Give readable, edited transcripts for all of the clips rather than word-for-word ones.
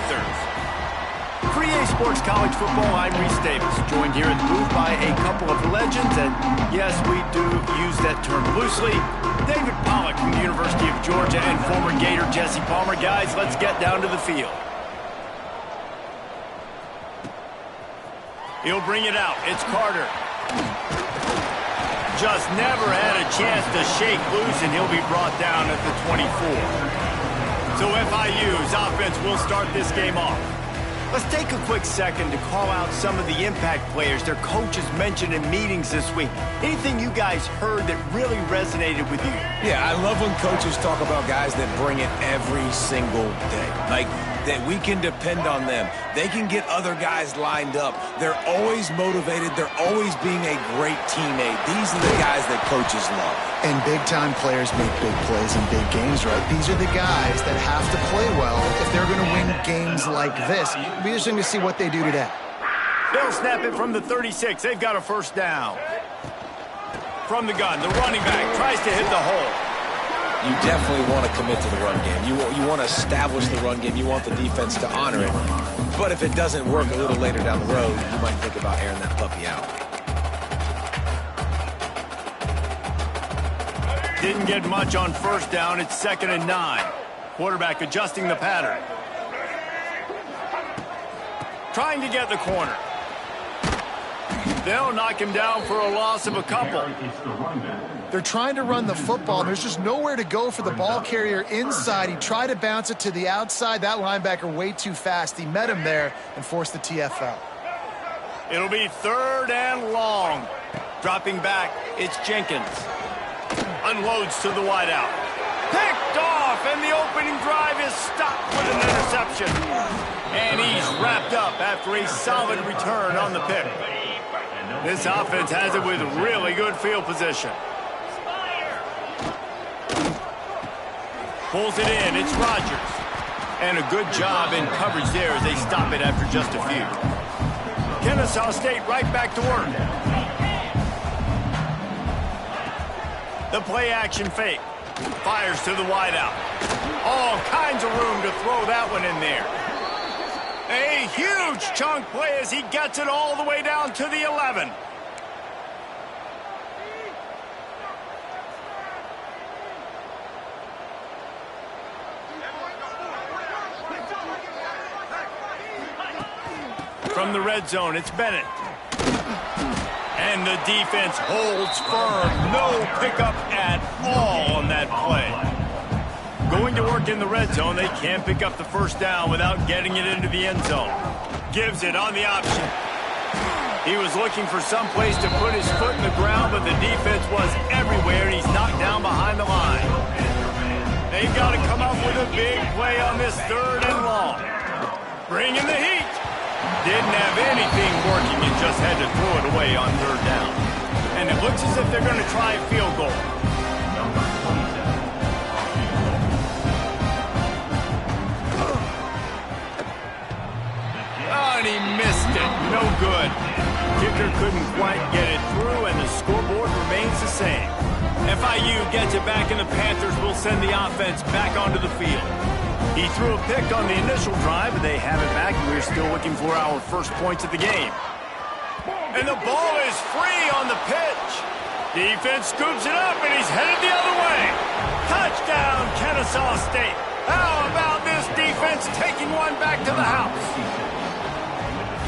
Panthers. For EA Sports College Football, I'm Reese Davis, joined here at the booth by a couple of legends, and yes, we do use that term loosely. David Pollack from the University of Georgia and former Gator Jesse Palmer. Guys, let's get down to the field. He'll bring it out. It's Carter. Just never had a chance to shake loose, and he'll be brought down at the 24. So FIU's offense will start this game off. Let's take a quick second to call out some of the impact players their coaches mentioned in meetings this week. Anything you guys heard that really resonated with you? Yeah, I love when coaches talk about guys that bring it every single day. Like, that we can depend on them. They can get other guys lined up. They're always motivated. They're always being a great teammate. These are the guys that coaches love. And big-time players make big plays in big games, right? These are the guys that have to play well if they're going to win games like this. It'll be interesting to see what they do today. They'll snap it from the 36. They've got a first down. From the gun, the running back tries to hit the hole. You definitely want to commit to the run game. You want to establish the run game. You want the defense to honor it. But if it doesn't work a little later down the road, you might think about airing that puppy out. Didn't get much on first down. It's 2nd and 9. Quarterback adjusting the pattern. Trying to get the corner. They'll knock him down for a loss of a couple. They're trying to run the football. There's just nowhere to go for the ball carrier inside. He tried to bounce it to the outside. That linebacker way too fast. He met him there and forced the TFL. It'll be 3rd and long. Dropping back, it's Jenkins. Unloads to the wideout. Picked off, and the opening drive is stopped with an interception. And he's wrapped up after a solid return on the pick. This offense has it with really good field position. Pulls it in, it's Rodgers. And a good job in coverage there as they stop it after just a few. Kennesaw State right back to work. The play-action fake. Fires to the wideout. All kinds of room to throw that one in there. A huge chunk play as he gets it all the way down to the 11. From the red zone, it's Bennett. And the defense holds firm. No pickup at all on that play. Going to work in the red zone, they can't pick up the first down without getting it into the end zone. Gives it on the option. He was looking for some place to put his foot in the ground, but the defense was everywhere, and he's knocked down behind the line. They've got to come up with a big play on this 3rd and long. Bring in the heat. Didn't have anything working and just had to throw it away on 3rd down. And it looks as if they're going to try a field goal. Oh, and he missed it. No good. Kicker couldn't quite get it through, and the scoreboard remains the same. FIU gets it back, and the Panthers will send the offense back onto the field. He threw a pick on the initial drive, but they have it back, and we're still looking for our first points of the game. And the ball is free on the pitch. Defense scoops it up, and he's headed the other way. Touchdown, Kennesaw State. How about this defense taking one back to the house?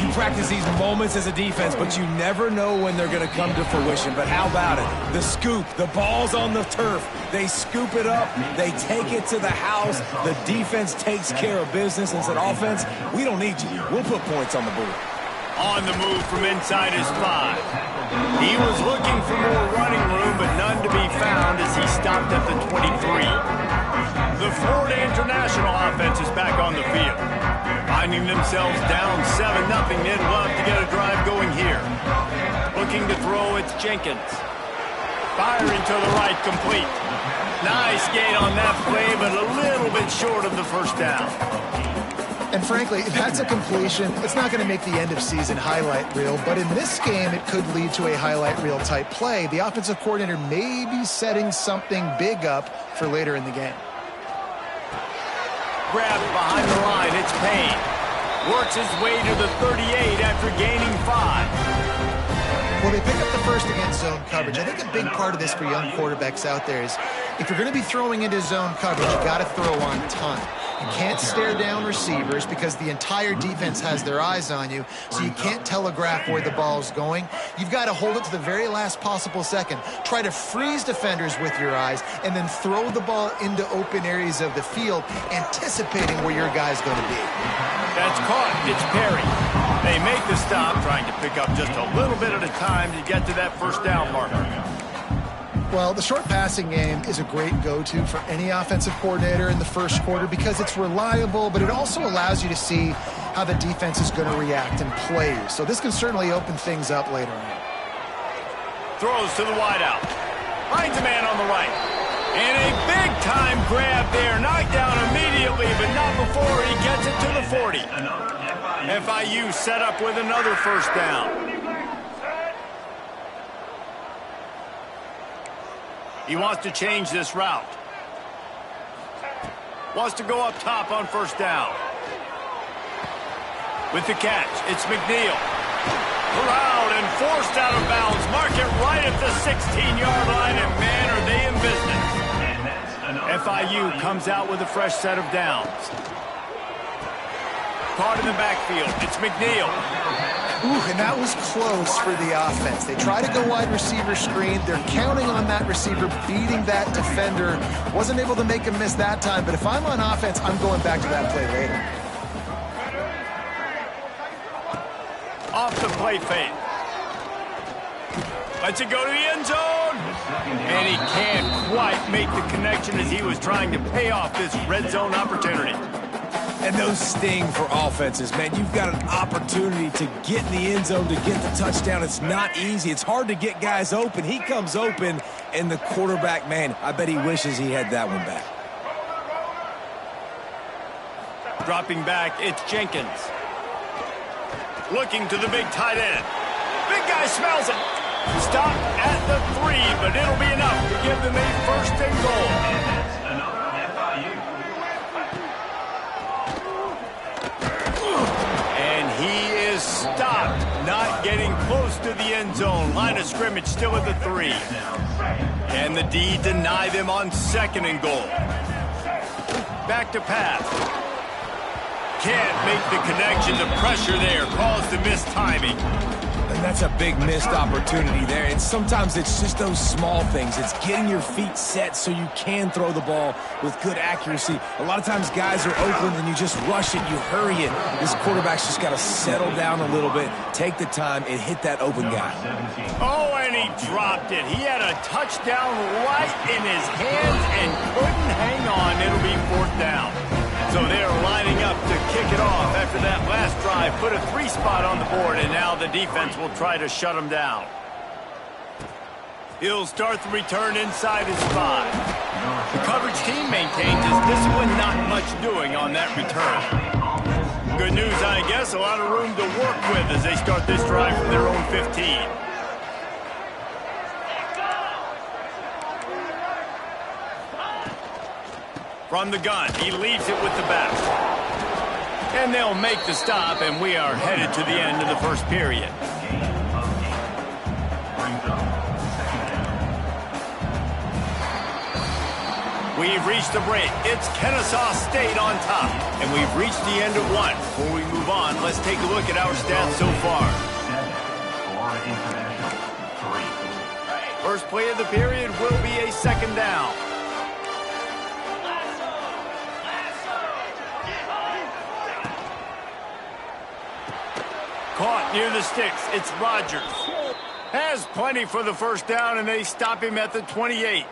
You practice these moments as a defense, but you never know when they're going to come to fruition. But how about it? The scoop, the ball's on the turf. They scoop it up. They take it to the house. The defense takes care of business and said, offense, we don't need you. We'll put points on the board. On the move from inside his 5. He was looking for more running room, but none to be found as he stopped at the 23. The Florida International offense is back on the field. Finding themselves down 7-0, they'd love to get a drive going here. Looking to throw, it's Jenkins. Firing to the right, complete. Nice gain on that play, but a little bit short of the first down. And frankly, that's a completion. It's not going to make the end-of-season highlight reel, but in this game, it could lead to a highlight reel type play. The offensive coordinator may be setting something big up for later in the game. grabs behind the line. It's Payne. Works his way to the 38 after gaining 5. Well, they pick up the first against zone coverage. I think a big part of this for young quarterbacks out there is if you're going to be throwing into zone coverage, you got to throw on time. You can't stare down receivers because the entire defense has their eyes on you, so you can't telegraph where the ball's going. You've got to hold it to the very last possible second. Try to freeze defenders with your eyes and then throw the ball into open areas of the field, anticipating where your guy's going to be. That's caught. It's Perry. They make the stop, trying to pick up just a little bit at a time to get to that first down marker. Well, the short passing game is a great go-to for any offensive coordinator in the first quarter because it's reliable, but it also allows you to see how the defense is going to react and play you. So this can certainly open things up later on. Throws to the wideout. Finds a man on the right. And a big-time grab there. Knocked down immediately, but not before he gets it to the 40. FIU set up with another first down. He wants to change this route. Wants to go up top on first down. With the catch, it's McNeil. Corralled and forced out of bounds. Mark it right at the 16-yard line, and man, are they in business. FIU comes out with a fresh set of downs. Caught in the backfield, it's McNeil. Ooh, and that was close for the offense. They try to go wide receiver screen. They're counting on that receiver beating that defender. Wasn't able to make him miss that time, but if I'm on offense, I'm going back to that play later. Off the play fake. Lets it go to the end zone. And he can't quite make the connection as he was trying to pay off this red zone opportunity. And those sting for offenses, man. You've got an opportunity to get in the end zone, to get the touchdown. It's not easy. It's hard to get guys open. He comes open, and the quarterback, man, I bet he wishes he had that one back. Dropping back, it's Jenkins. Looking to the big tight end. Big guy smells it. Stop at the 3, but it'll be enough to give them a first and goal. Stopped, not getting close to the end zone. Line of scrimmage still at the 3. And the D deny them on second and goal. Back to pass. Can't make the connection. The pressure there caused the missed timing. And that's a big missed opportunity there. And sometimes it's just those small things. It's getting your feet set so you can throw the ball with good accuracy. A lot of times guys are open and you just rush it, you hurry it. This quarterback's just got to settle down a little bit, take the time, and hit that open guy. Oh, and he dropped it. He had a touchdown right in his hands and couldn't hang on. It'll be fourth down. So they're lining up to kick it off after that last drive. Put a 3 spot on the board, and now the defense will try to shut them down. He'll start the return inside his 5. The coverage team maintains his discipline, not much doing on that return. Good news, I guess, a lot of room to work with as they start this drive from their own 15. From the gun, he leaves it with the back. And they'll make the stop, and we are headed to the end of the first period. We've reached the break. It's Kennesaw State on top, and we've reached the end of one. Before we move on, let's take a look at our stats so far. First play of the period will be a second down. Caught near the sticks. It's Rogers. Has plenty for the first down, and they stop him at the 28.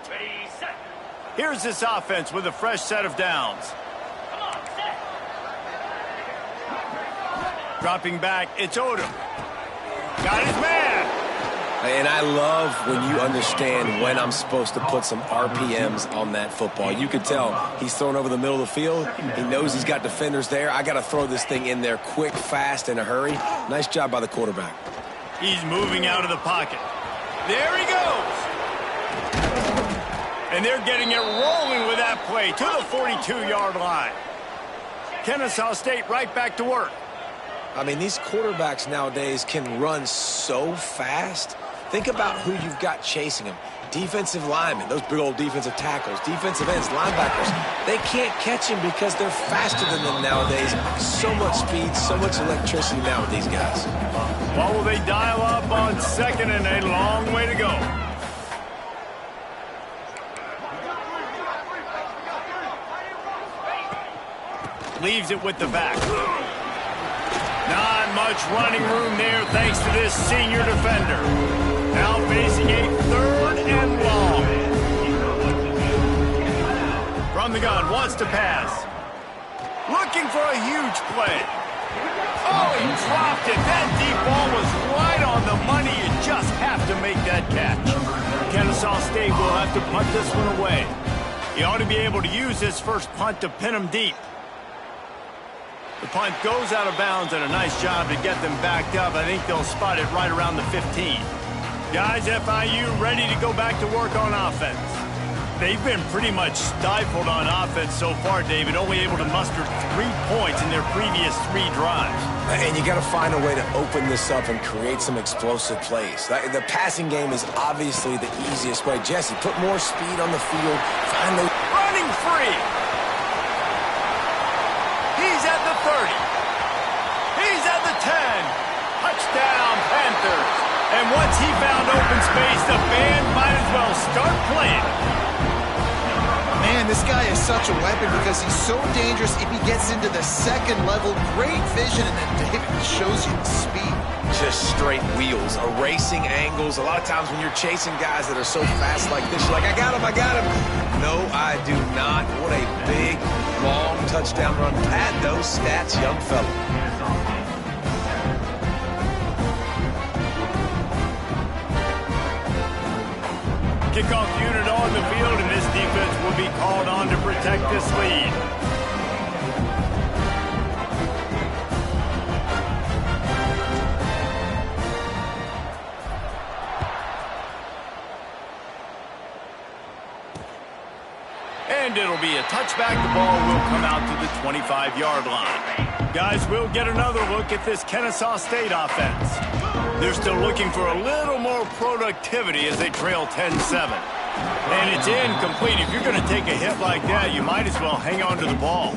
Here's this offense with a fresh set of downs. Dropping back, it's Odom. Got his man. And I love when you understand when I'm supposed to put some RPMs on that football. You can tell he's thrown over the middle of the field. He knows he's got defenders there. I got to throw this thing in there quick, fast, in a hurry. Nice job by the quarterback. He's moving out of the pocket. There he goes. And they're getting it rolling with that play to the 42-yard line. Kennesaw State right back to work. I mean, these quarterbacks nowadays can run so fast. Think about who you've got chasing them. Defensive linemen, those big old defensive tackles, defensive ends, linebackers. They can't catch him because they're faster than them nowadays. So much speed, so much electricity now with these guys. What will they dial up on second and a long way to go? Leaves it with the back. Not much running room there thanks to this senior defender. Now facing a third and long. From the gun, wants to pass. Looking for a huge play. Oh, he dropped it. That deep ball was right on the money. You just have to make that catch. Kennesaw State will have to punt this one away. He ought to be able to use this first punt to pin him deep. The punt goes out of bounds, and a nice job to get them backed up. I think they'll spot it right around the 15. Guys, FIU ready to go back to work on offense. They've been pretty much stifled on offense so far, David, only able to muster 3 points in their previous 3 drives. And you got to find a way to open this up and create some explosive plays. The passing game is obviously the easiest way. Jesse, put more speed on the field. Find those. Running free. He's at the 30. He's at the 10. Touchdown, Panthers. And once he found open space, the band might as well start playing. Man, this guy is such a weapon because he's so dangerous if he gets into the second level. Great vision, and then David shows you the speed. Just straight wheels, erasing angles. A lot of times when you're chasing guys that are so fast like this, you're like, I got him, I got him. No, I do not. What a big, long touchdown run. Pad those stats, young fella. Kickoff unit on the field, and this defense will be called on to protect this lead. And it'll be a touchback. The ball will come out to the 25-yard line. Guys, we'll get another look at this Kennesaw State offense. They're still looking for a little more productivity as they trail 10-7. And it's incomplete. If you're going to take a hit like that, you might as well hang on to the ball.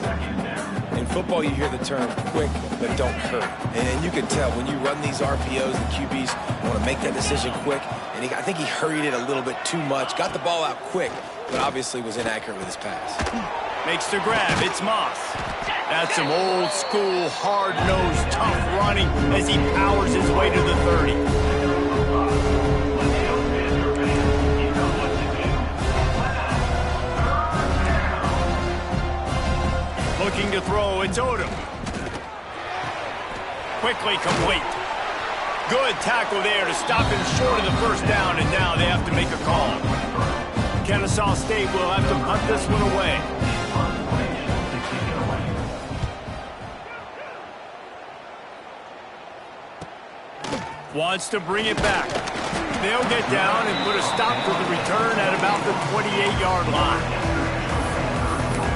In football, you hear the term quick, but don't hurt. And you can tell when you run these RPOs, the QBs want to make that decision quick. And I think he hurried it a little bit too much. Got the ball out quick, but obviously was inaccurate with his pass. Makes the grab. It's Moss. That's some old school, hard-nosed, tough running as he powers his way to the 30. Looking to throw, it's Odom. Quickly complete. Good tackle there to stop him short of the first down, and now they have to make a call. Kennesaw State will have to punt this one away. Wants to bring it back. They'll get down and put a stop to the return at about the 28-yard line.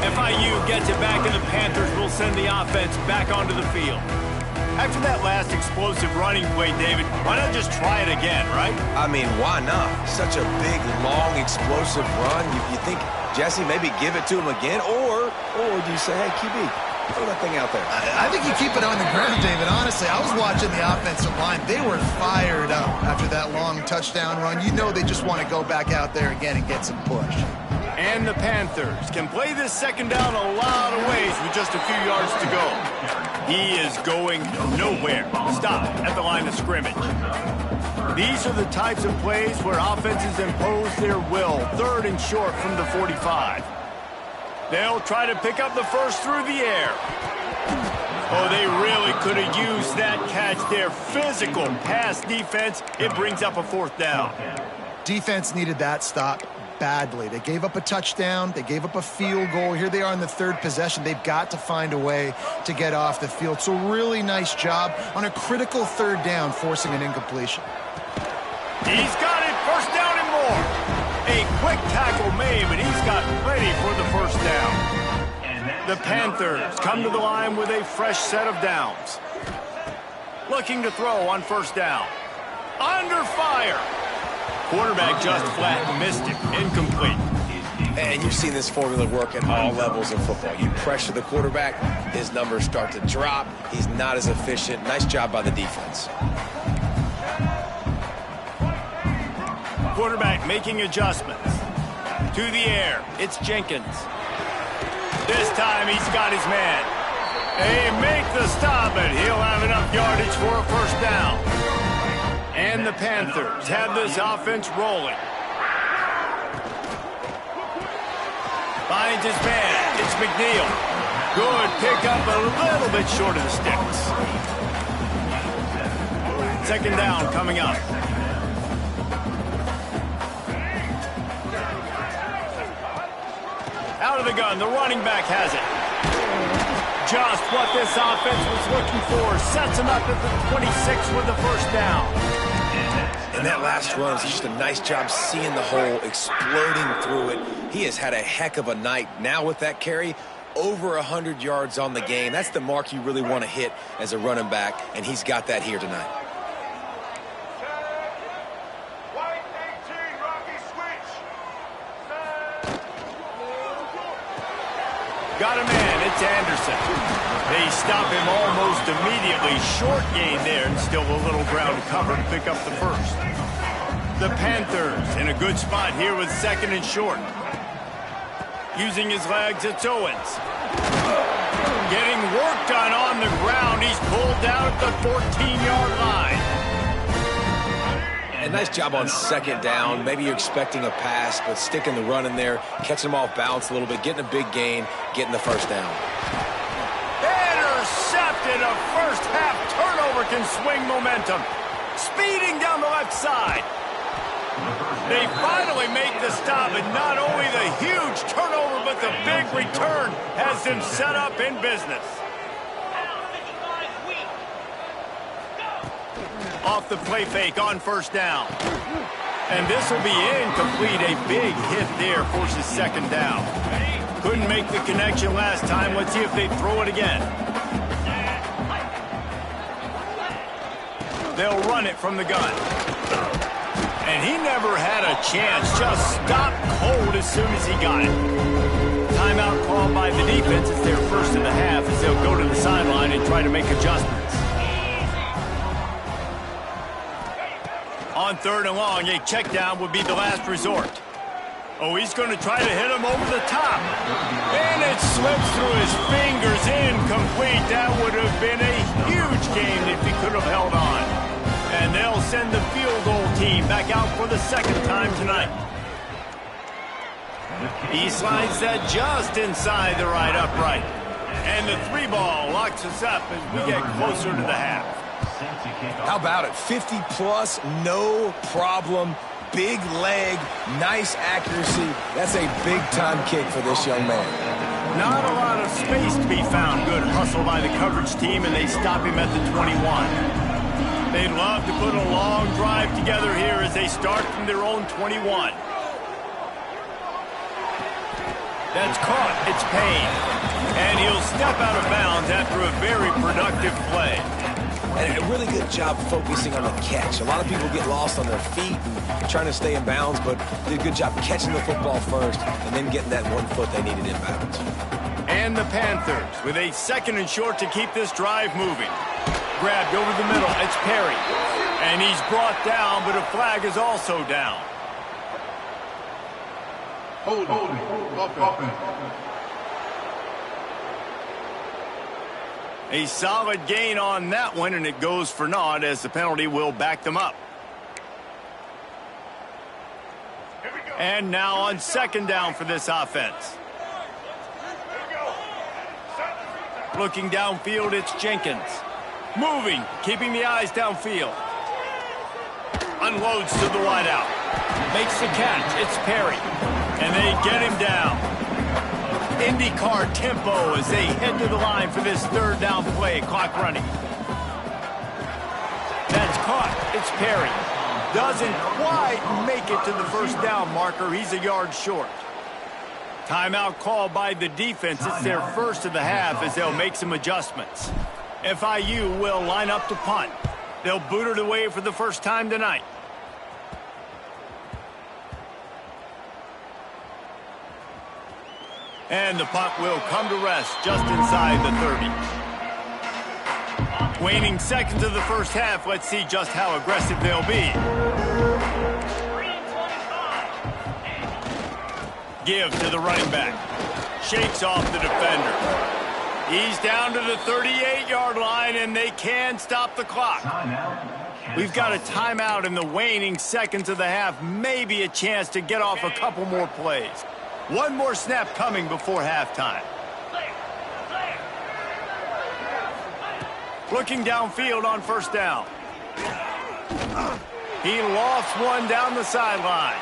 FIU gets it back, and the Panthers will send the offense back onto the field. After that last explosive running play, David, why not just try it again, right? I mean, why not? Such a big, long, explosive run. You think, Jesse, maybe give it to him again? Or do you say, hey, QB, throw that thing out there? I think you keep it on the ground, David. Honestly, I was watching the offensive line. They were fired up after that long touchdown run. You know they just want to go back out there again and get some push. And the Panthers can play this second down a lot of ways with just a few yards to go. He is going nowhere. Stop at the line of scrimmage. These are the types of plays where offenses impose their will. Third and short from the 45. They'll try to pick up the first through the air. Oh, they really could have used that catch there. Physical pass defense. It brings up a fourth down. Defense needed that stop badly. They gave up a touchdown. They gave up a field goal. Here they are in the third possession. They've got to find a way to get off the field. So really nice job on a critical third down, forcing an incompletion. He's got it. First down and more. A quick tackle made, but he's got plenty for the first down. The Panthers come to the line with a fresh set of downs. Looking to throw on first down. Under fire. Quarterback just flat missed it. Incomplete. And you've seen this formula work at all levels of football. You pressure the quarterback, his numbers start to drop. He's not as efficient. Nice job by the defense. Quarterback making adjustments. To the air, it's Jenkins. This time he's got his man. They make the stop, and he'll have enough yardage for a first down. And the Panthers have this offense rolling. Finds his man. It's McNeil. Good pickup, a little bit short of the sticks. Second down coming up. Out of the gun, the running back has it. Just what this offense was looking for. Sets him up at the 26 with the first down. And that last run is just a nice job seeing the hole, exploding through it. He has had a heck of a night. Now with that carry, over 100 yards on the game. That's the mark you really want to hit as a running back, and he's got that here tonight. Got a man, it's Anderson. They stop him almost immediately. Short gain there, and still a little ground cover to pick up the first. The Panthers in a good spot here with second and short. Using his legs, it's Owens. Getting work done on the ground. He's pulled down at the 14-yard line. And nice job on second down. Maybe you're expecting a pass, but sticking the run in there, catching him off balance a little bit, getting a big gain, getting the first down. Intercepted. A first half turnover can swing momentum. Speeding down the left side. They finally make the stop, and not only the huge turnover, but the big return has them set up in business. Off the play fake on first down. And this will be incomplete. A big hit there forces second down. Couldn't make the connection last time. Let's see if they throw it again. They'll run it from the gun. And he never had a chance. Just stopped cold as soon as he got it. Timeout called by the defense. It's their first of the half as they'll go to the sideline and try to make adjustments. On third and long, a check down would be the last resort. Oh, he's going to try to hit him over the top. And it slips through his fingers. Incomplete. That would have been a huge game if he could have held on. And they'll send the field goal team back out for the second time tonight. He slides that just inside the right upright. And the 3-ball locks us up as we get closer to the half. How about it? 50-plus, no problem. Big leg, nice accuracy. That's a big-time kick for this young man. Not a lot of space to be found. Good hustle by the coverage team, and they stop him at the 21. They'd love to put a long drive together here as they start from their own 21. That's caught. It's Payne. And he'll step out of bounds after a very productive play. And a really good job focusing on the catch. A lot of people get lost on their feet and trying to stay in bounds, but did a good job catching the football first and then getting that 1 foot they needed in bounds. And the Panthers with a second and short to keep this drive moving. Grabbed over the middle. It's Perry. And he's brought down, but a flag is also down. Hold on. A solid gain on that one, and it goes for naught as the penalty will back them up. And now on second down for this offense. Looking downfield, it's Jenkins. Moving, keeping the eyes downfield. Unloads to the wideout. Makes the catch, it's Perry. And they get him down. IndyCar tempo as they head to the line for this third down play. Clock running. That's caught. It's Perry. Doesn't quite make it to the first down marker. He's a yard short. Timeout called by the defense. It's their first of the half as they'll make some adjustments. FIU will line up to punt. They'll boot it away for the first time tonight. And the punt will come to rest just inside the 30. Waning seconds of the first half. Let's see just how aggressive they'll be. Give to the running back. Shakes off the defender. He's down to the 38-yard line, and they can stop the clock. We've got a timeout in the waning seconds of the half. Maybe a chance to get off a couple more plays. One more snap coming before halftime. Looking downfield on first down. He lost one down the sideline.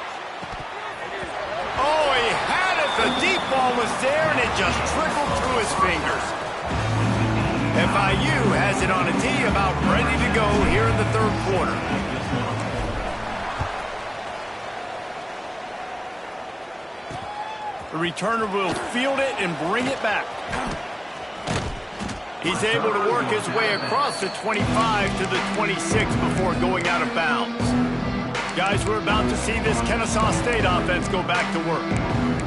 Oh, he had it. The deep ball was there, and it just trickled through his fingers. FIU has it on a tee, about ready to go here in the third quarter. The returner will field it and bring it back. He's able to work his way across the 25 to the 26 before going out of bounds. Guys, we're about to see this Kennesaw State offense go back to work.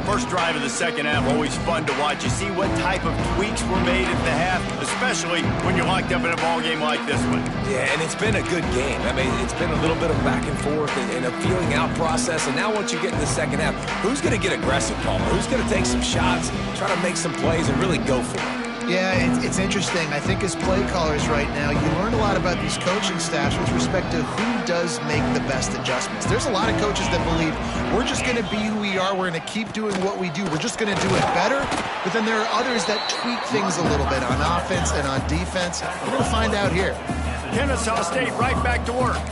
First drive of the second half, always fun to watch. You see what type of tweaks were made at the half, especially when you're locked up in a ball game like this one. Yeah, and it's been a good game. I mean, it's been a little bit of back and forth and a feeling out process. And now once you get in the second half, who's going to get aggressive, Palmer? Who's going to take some shots, try to make some plays, and really go for it? Yeah, it's interesting. I think as play callers right now, you learn a lot about these coaching staffs with respect to who does make the best adjustments. There's a lot of coaches that believe we're just going to be who we are. We're going to keep doing what we do. We're just going to do it better. But then there are others that tweak things a little bit on offense and on defense. We're going to find out here. Kennesaw State right back to work.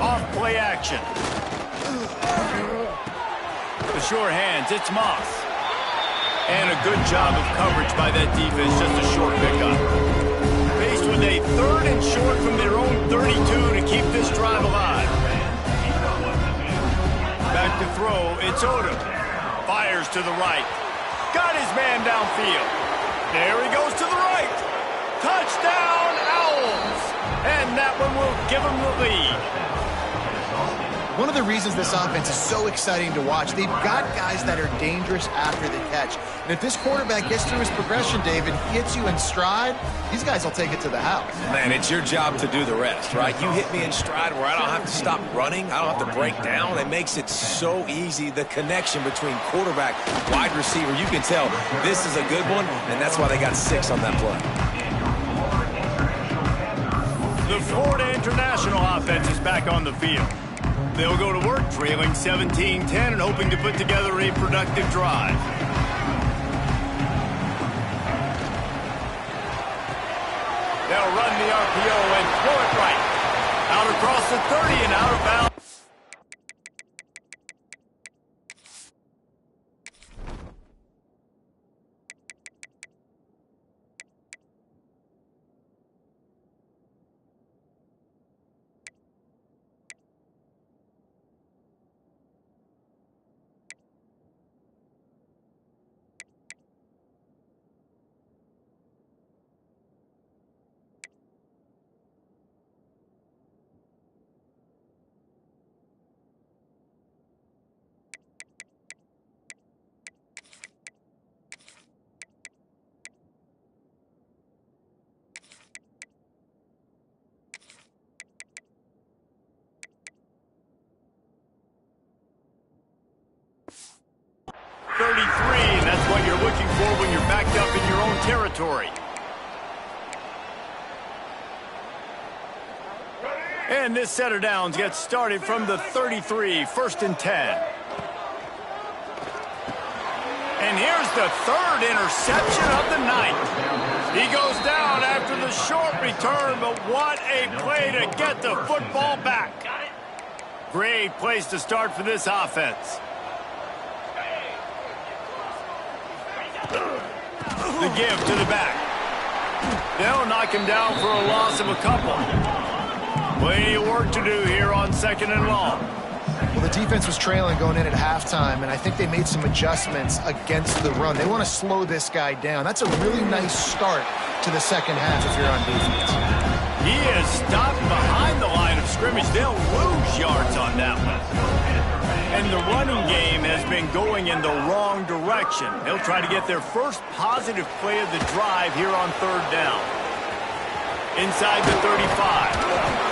Off play action. The sure hands, it's Moss. And a good job of coverage by that defense, just a short pickup. Faced with a third and short from their own 32 to keep this drive alive. Back to throw, it's Odom. Fires to the right. Got his man downfield. There he goes to the right. Touchdown, Owls. And that one will give them the lead. One of the reasons this offense is so exciting to watch, they've got guys that are dangerous after the catch. And if this quarterback gets through his progression, David, hits you in stride, these guys will take it to the house. Man, it's your job to do the rest, right? You hit me in stride where I don't have to stop running. I don't have to break down. It makes it so easy, the connection between quarterback, wide receiver. You can tell this is a good one, and that's why they got 6 on that play. The Florida International offense is back on the field. They'll go to work trailing 17-10 and hoping to put together a productive drive. They'll run the RPO and throw it right. Out across the 30 and out of bounds. And that's what you're looking for when you're backed up in your own territory. And this set of downs gets started from the 33, 1st and 10. And here's the third interception of the night. He goes down after the short return, but what a play to get the football back. Great place to start for this offense. The give to the back. They'll knock him down for a loss of a couple. Plenty of work to do here on 2nd and long. Well, the defense was trailing going in at halftime, and I think they made some adjustments against the run. They want to slow this guy down. That's a really nice start to the second half if you're on defense. He is stopped behind the line of scrimmage. They'll lose yards on that one. And the running game has been going in the wrong direction. They'll try to get their first positive play of the drive here on third down. Inside the 35.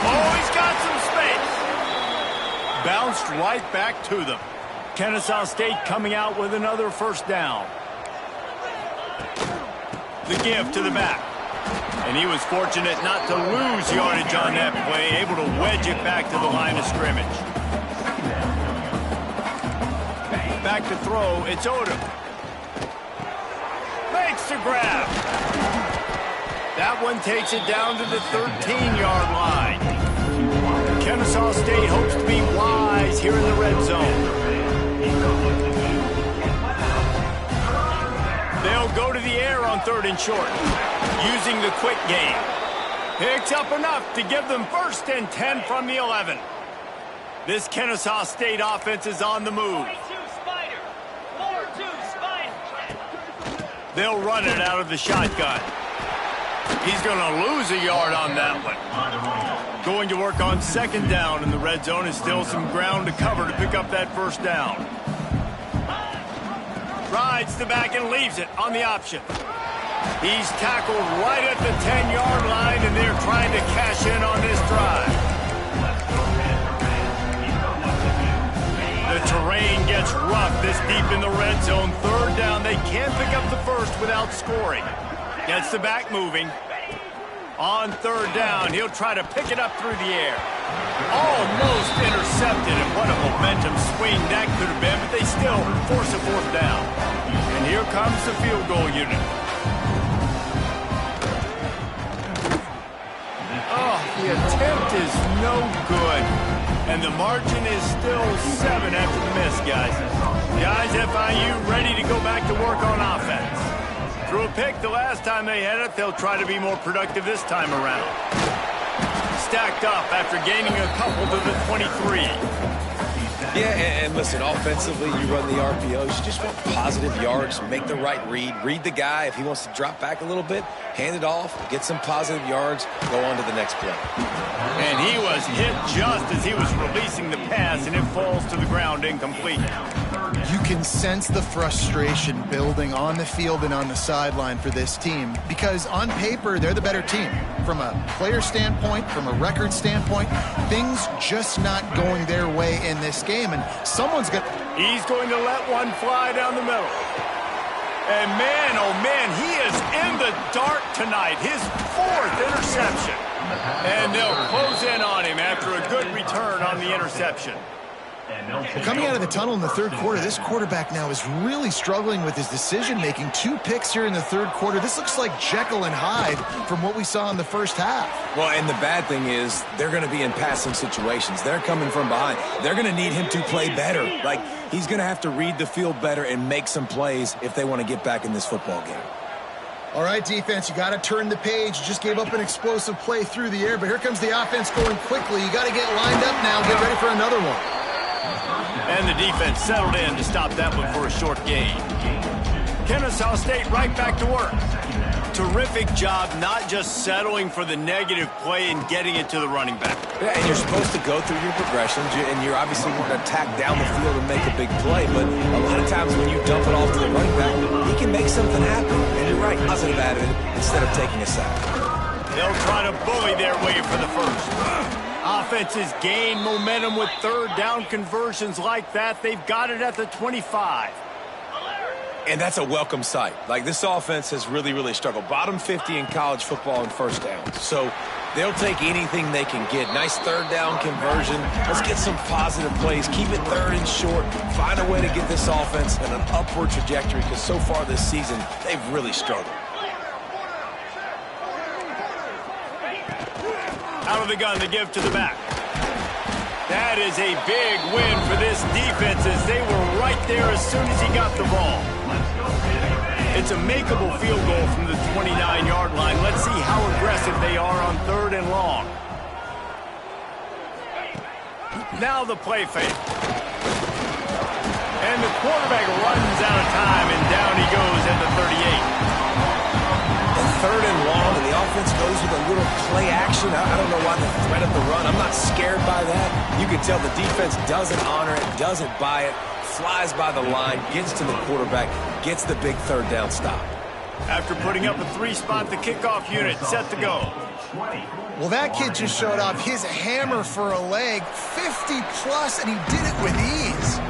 Oh, he's got some space. Bounced right back to them. Kennesaw State coming out with another first down. The give to the back. And he was fortunate not to lose yardage on that play, able to wedge it back to the line of scrimmage. Back to throw, it's Odom. Makes the grab. That one takes it down to the 13-yard line. Kennesaw State hopes to be wise here in the red zone. They'll go to the air on third and short, using the quick game. Picks up enough to give them first and 10 from the 11. This Kennesaw State offense is on the move. They'll run it out of the shotgun. He's going to lose a yard on that one. Going to work on second down in the red zone is still some ground to cover to pick up that first down. Rides the back and leaves it on the option. He's tackled right at the 10-yard line, and they're trying to cash in on this drive. The terrain gets rough this deep in the red zone. Third down, they can't pick up the first without scoring. Gets the back moving. On third down, he'll try to pick it up through the air. Almost intercepted, and what a momentum swing that could have been, but they still force a fourth down. And here comes the field goal unit. Oh, the attempt is no good. And the margin is still 7 after the miss, guys. Guys, FIU ready to go back to work on offense. Threw a pick the last time they had it. They'll try to be more productive this time around. Stacked up after gaining a couple to the 23. Yeah, and listen, offensively, you run the RPOs. You just want positive yards, make the right read. Read the guy. If he wants to drop back a little bit, hand it off, get some positive yards, go on to the next play. And he was hit just as he was releasing the pass, and it falls to the ground incomplete. You can sense the frustration building on the field and on the sideline for this team because on paper, they're the better team. From a player standpoint, from a record standpoint, things just not going their way in this game, and someone's going to... He's going to let one fly down the middle. And man, oh man, he is in the dark tonight. His 4th interception. And they'll close in on him after a good return on the interception. Well, coming out of the tunnel in the third quarter, this quarterback now is really struggling with his decision-making. 2 picks here in the third quarter. This looks like Jekyll and Hyde from what we saw in the first half. Well, and the bad thing is they're going to be in passing situations. They're coming from behind. They're going to need him to play better. Like, he's going to have to read the field better and make some plays if they want to get back in this football game. All right, defense, you got to turn the page. You just gave up an explosive play through the air, but here comes the offense going quickly. You got to get lined up now. Get ready for another one. And the defense settled in to stop that one for a short gain. Kennesaw State right back to work. Terrific job not just settling for the negative play and getting it to the running back. Yeah, and you're supposed to go through your progressions, and you're obviously going to attack down the field and make a big play, but a lot of times when you dump it off to the running back, he can make something happen. And you're right, positive attitude instead of taking a sack. They'll try to bully their way for the first. Offenses gain momentum with third down conversions like that. They've got it at the 25. And that's a welcome sight. Like, this offense has really, really struggled. Bottom 50 in college football in first downs. So they'll take anything they can get. Nice third down conversion. Let's get some positive plays. Keep it third and short. Find a way to get this offense in an upward trajectory because so far this season, they've really struggled. Out of the gun, the give to the back. That is a big win for this defense as they were right there as soon as he got the ball. It's a makeable field goal from the 29-yard line. Let's see how aggressive they are on third and long. Now the play fake. And the quarterback runs out of time, and down he goes at the 38. Third and long, and the offense goes with a little play action. I don't know why the threat of the run. I'm not scared by that. You can tell the defense doesn't honor it, doesn't buy it, flies by the line, gets to the quarterback, gets the big third down stop. After putting up a 3-spot, the kickoff unit set to go. Well, that kid just showed off his hammer for a leg, 50-plus, and he did it with ease.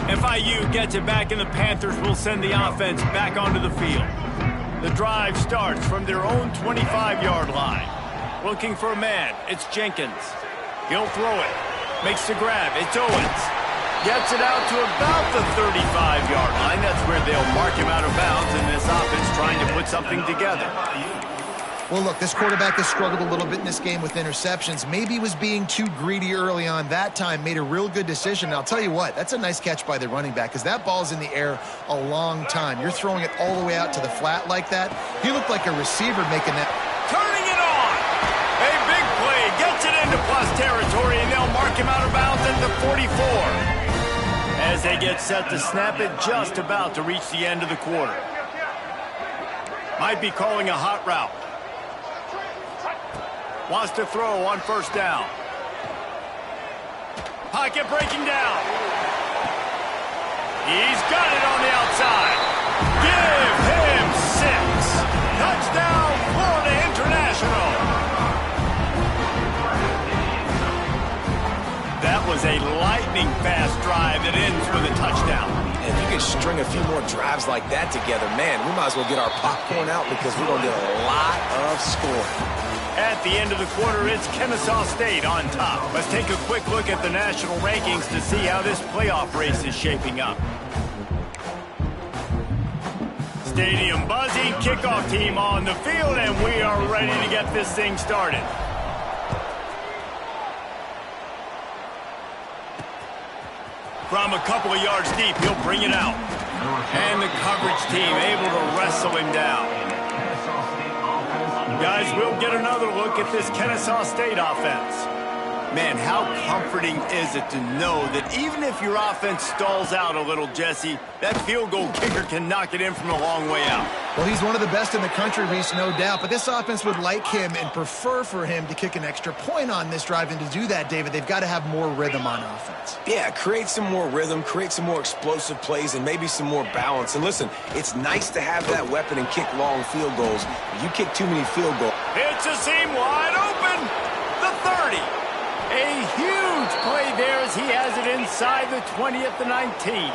FIU gets it back, and the Panthers will send the offense back onto the field. The drive starts from their own 25-yard line. Looking for a man, it's Jenkins. He'll throw it. Makes the grab, it's Owens. Gets it out to about the 35-yard line. That's where they'll mark him out of bounds, and this offense trying to put something together. Well, look, this quarterback has struggled a little bit in this game with interceptions. Maybe he was being too greedy early on. That time made a real good decision. And I'll tell you what, that's a nice catch by the running back because that ball's in the air a long time. You're throwing it all the way out to the flat like that. He looked like a receiver making that. Turning it on. A big play. Gets it into plus territory, and they'll mark him out of bounds at the 44. As they get set to snap it, just about to reach the end of the quarter. Might be calling a hot route. Wants to throw on first down. Pocket breaking down. He's got it on the outside. Give him 6. Touchdown, Florida International. That was a lightning-fast drive that ends with a touchdown. If you can string a few more drives like that together, man, we might as well get our popcorn out because we're going to get a lot of scoring. At the end of the quarter, it's Kennesaw State on top. Let's take a quick look at the national rankings to see how this playoff race is shaping up. Stadium buzzing, kickoff team on the field, and we are ready to get this thing started. From a couple of yards deep, he'll bring it out. And the coverage team able to wrestle him down. Guys, we'll get another look at this Kennesaw State offense. Man, how comforting is it to know that even if your offense stalls out a little, Jesse, that field goal kicker can knock it in from a long way out. Well, he's one of the best in the country, Reese, no doubt. But this offense would like him and prefer for him to kick an extra point on this drive. And to do that, David, they've got to have more rhythm on offense. Yeah, create some more rhythm, create some more explosive plays, and maybe some more balance. And listen, it's nice to have that weapon and kick long field goals. If you kick too many field goals. It's a seam wide open. The 30. A huge play there as he has it inside the 20 at the 19.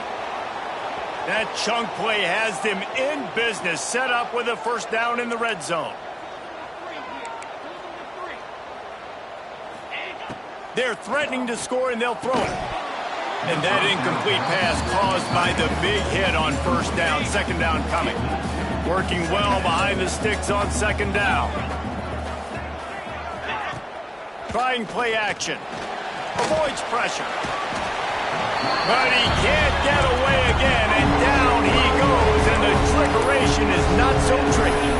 That chunk play has them in business, set up with a first down in the red zone. They're threatening to score, and they'll throw it. And that incomplete pass caused by the big hit on first down. Second down coming. Working well behind the sticks on second down. Trying play action. Avoids pressure. But he can't get away again, and down he goes, and the trickeration is not so tricky.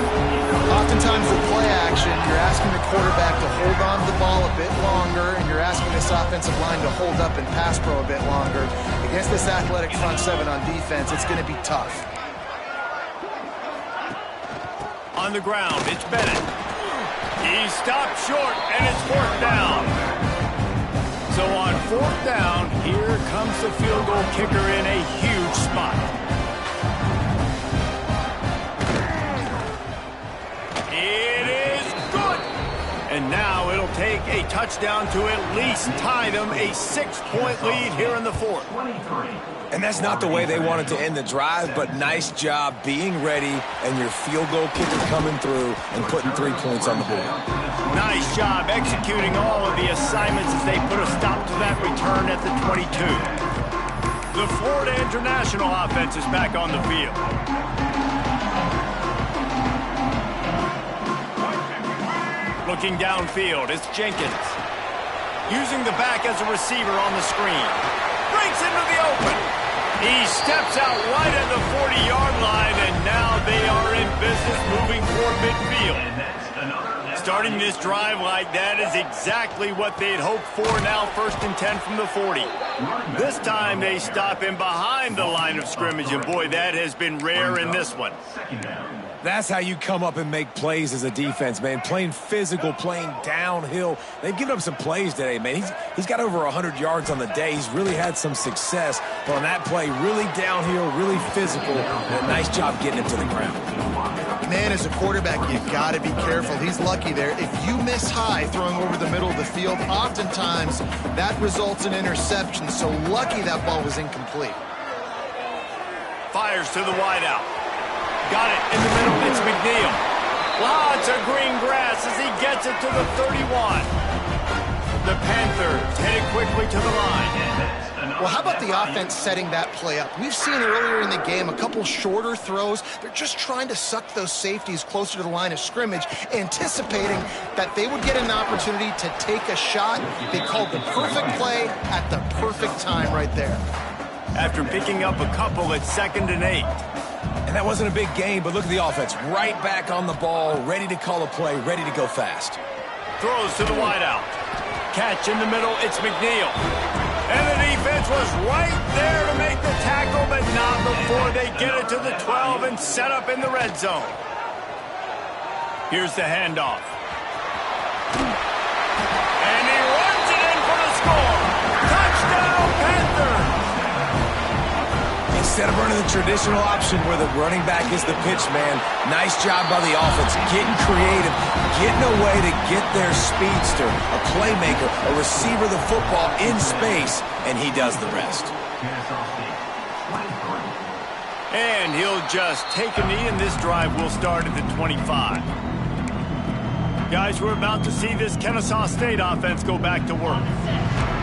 Oftentimes with play action, you're asking the quarterback to hold on to the ball a bit longer, and you're asking this offensive line to hold up and pass pro a bit longer. Against this athletic front seven on defense, it's going to be tough. On the ground, it's Bennett. He stopped short, and it's fourth down. So on fourth down, here comes the field goal kicker in a huge spot. It is good. And now it'll take a touchdown to at least tie them a 6-point lead here in the fourth. And that's not the way they wanted to end the drive, but nice job being ready and your field goal kicker coming through and putting 3 points on the board. Nice job executing all of the assignments as they put a stop to that return at the 22. The Florida International offense is back on the field. Looking downfield, it's Jenkins. Using the back as a receiver on the screen. Breaks into the open. He steps out right at the 40-yard line, and now they are in business moving for midfield. Starting this drive like that is exactly what they'd hoped for. Now 1st and 10 from the 40. This time they stop him behind the line of scrimmage, and boy, that has been rare in this one. That's how you come up and make plays as a defense, man. Playing physical, playing downhill. They've given up some plays today, man. He's got over 100 yards on the day. He's really had some success. But on that play, really downhill, really physical, and a nice job getting him to the ground. Man, as a quarterback, you got to be careful. He's lucky there. If you miss high throwing over the middle of the field, oftentimes that results in interception. So lucky that ball was incomplete. Fires to the wideout. Got it in the middle. It's McNeil. Lots of green grass as he gets it to the 31. The Panthers headed quickly to the line. Well, how about the offense setting that play up? We've seen earlier in the game a couple shorter throws. They're just trying to suck those safeties closer to the line of scrimmage, anticipating that they would get an opportunity to take a shot. They called the perfect play at the perfect time right there. After picking up a couple at 2nd and 8. And that wasn't a big game, but look at the offense. Right back on the ball, ready to call a play, ready to go fast. Throws to the wideout. Catch in the middle, it's McNeil. And the defense was right there to make the tackle, but not before they get it to the 12 and set up in the red zone. Here's the handoff. And he runs it in for the score. Touchdown, Panthers! Instead of running the traditional option where the running back is the pitch man, nice job by the offense, getting creative, getting a way to get their speedster, a playmaker, a receiver the football in space, and he does the rest. And he'll just take a knee, and this drive will start at the 25. Guys, we're about to see this Kennesaw State offense go back to work.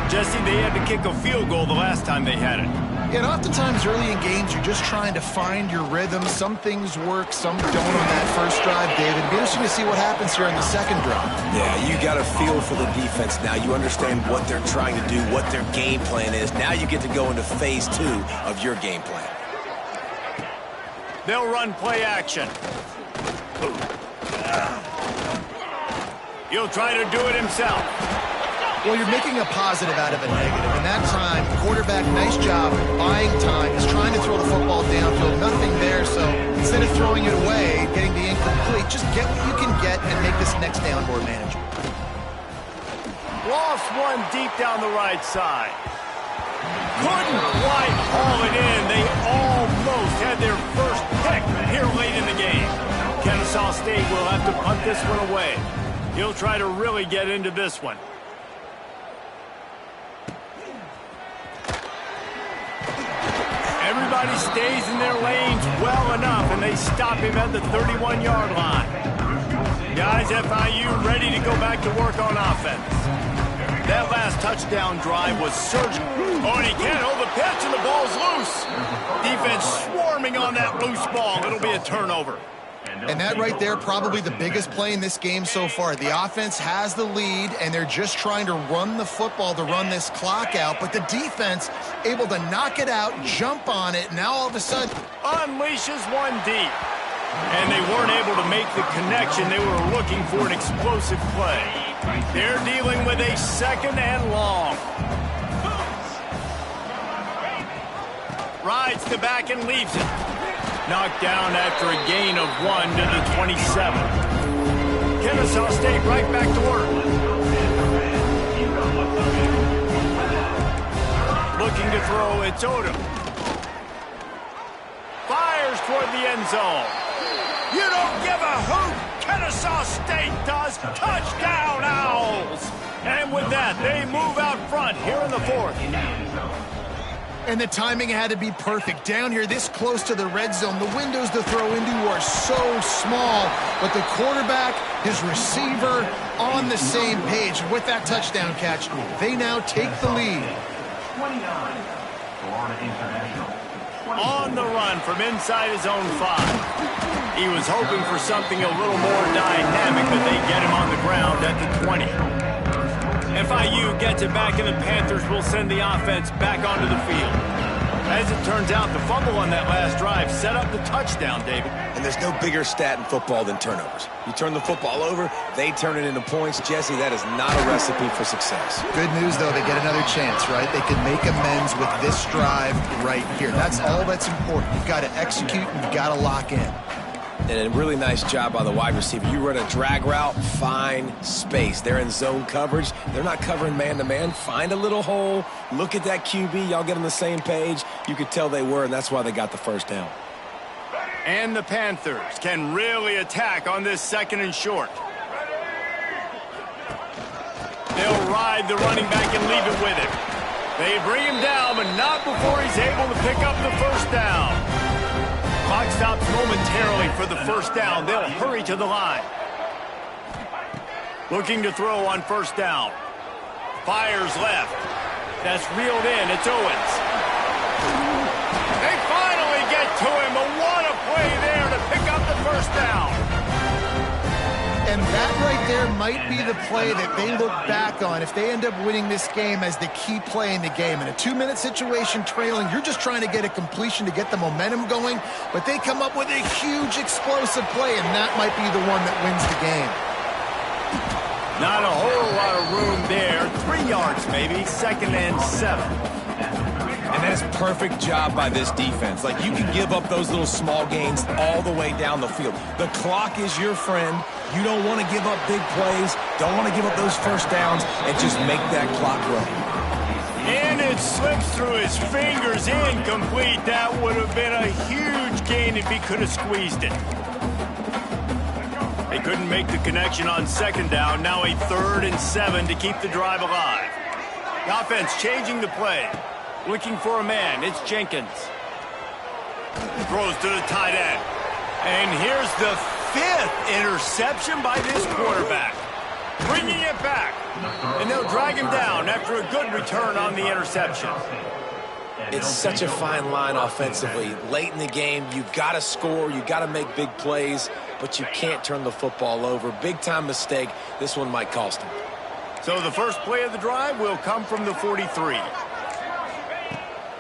Jesse, they had to kick a field goal the last time they had it. And oftentimes early in games, you're just trying to find your rhythm. Some things work, some don't on that first drive, David. It'll be interesting to see what happens here on the second drive. Yeah, you got a feel for the defense now. You understand what they're trying to do, what their game plan is. Now you get to go into phase 2 of your game plan. They'll run play action. He'll try to do it himself. Well, you're making a positive out of a negative. And that time, quarterback, nice job, buying time. He's trying to throw the football downfield. Nothing there, so instead of throwing it away, getting the incomplete, just get what you can get and make this next down more manageable. Lost one deep down the right side. Couldn't quite haul it in. They almost had their first pick here late in the game. Kennesaw State will have to punt this one away. He'll try to really get into this one. Everybody stays in their lanes well enough, and they stop him at the 31-yard line. Guys, FIU ready to go back to work on offense. That last touchdown drive was surgical. Oh, and he can't hold the pitch, and the ball's loose. Defense swarming on that loose ball. It'll be a turnover. And that right there, probably the biggest play in this game so far. The offense has the lead, and they're just trying to run the football to run this clock out. But the defense able to knock it out, jump on it. Now all of a sudden, unleashes one deep. And they weren't able to make the connection. They were looking for an explosive play. They're dealing with a 2nd and long. Rides the back and leaves it. Knocked down after a gain of 1 to the 27. Kennesaw State right back to work. Looking to throw, it's Odom. Fires toward the end zone. You don't give a hoot. Kennesaw State does. Touchdown, Owls. And with that, they move out front here in the 4th. And the timing had to be perfect. Down here, this close to the red zone, the windows to throw into are so small, but the quarterback, his receiver, on the same page. And with that touchdown catch, they now take the lead. On the run from inside his own 5. He was hoping for something a little more dynamic, but they get him on the ground at the 20. FIU gets it back, and the Panthers will send the offense back onto the field. As it turns out, the fumble on that last drive set up the touchdown, David. And there's no bigger stat in football than turnovers. You turn the football over, they turn it into points. Jesse, that is not a recipe for success. Good news, though, they get another chance, right? They can make amends with this drive right here. That's all that's important. You've got to execute and you've got to lock in. And a really nice job by the wide receiver. You run a drag route, find space. They're in zone coverage. They're not covering man-to-man. Find a little hole. Look at that QB. Y'all get on the same page. You could tell they were, and that's why they got the first down. And the Panthers can really attack on this 2nd and short. They'll ride the running back and leave it with him. They bring him down, but not before he's able to pick up the first down. Clock stops momentarily for the first down. They'll hurry to the line. Looking to throw on first down. Fires left. That's reeled in. It's Owens. They finally get to him, but what a play there to pick up the first down. And that right there might be the play that they look back on if they end up winning this game as the key play in the game. In a 2-minute situation trailing, you're just trying to get a completion to get the momentum going, but they come up with a huge explosive play, and that might be the one that wins the game. Not a whole lot of room there. 3 yards maybe, 2nd and 7. And that's perfect job by this defense. Like, you can give up those little small gains all the way down the field. The clock is your friend. You don't want to give up big plays. Don't want to give up those first downs and just make that clock run. And it slips through his fingers, incomplete. That would have been a huge gain if he could have squeezed it. They couldn't make the connection on 2nd down. Now a 3rd and 7 to keep the drive alive. The offense changing the play. Looking for a man. It's Jenkins. Throws to the tight end. And here's the 5th interception by this quarterback. Bringing it back. And they'll drag him down after a good return on the interception. It's such a fine line offensively. Late in the game, you've got to score, you've got to make big plays, but you can't turn the football over. Big-time mistake. This one might cost him. So the first play of the drive will come from the 43.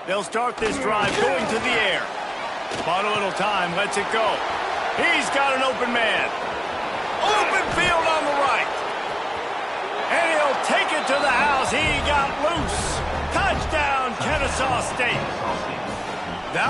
They'll start this drive going to the air. Bought a little time, lets it go. He's got an open man. Open field on the right. And he'll take it to the house. He got loose. Touchdown, Kennesaw State. That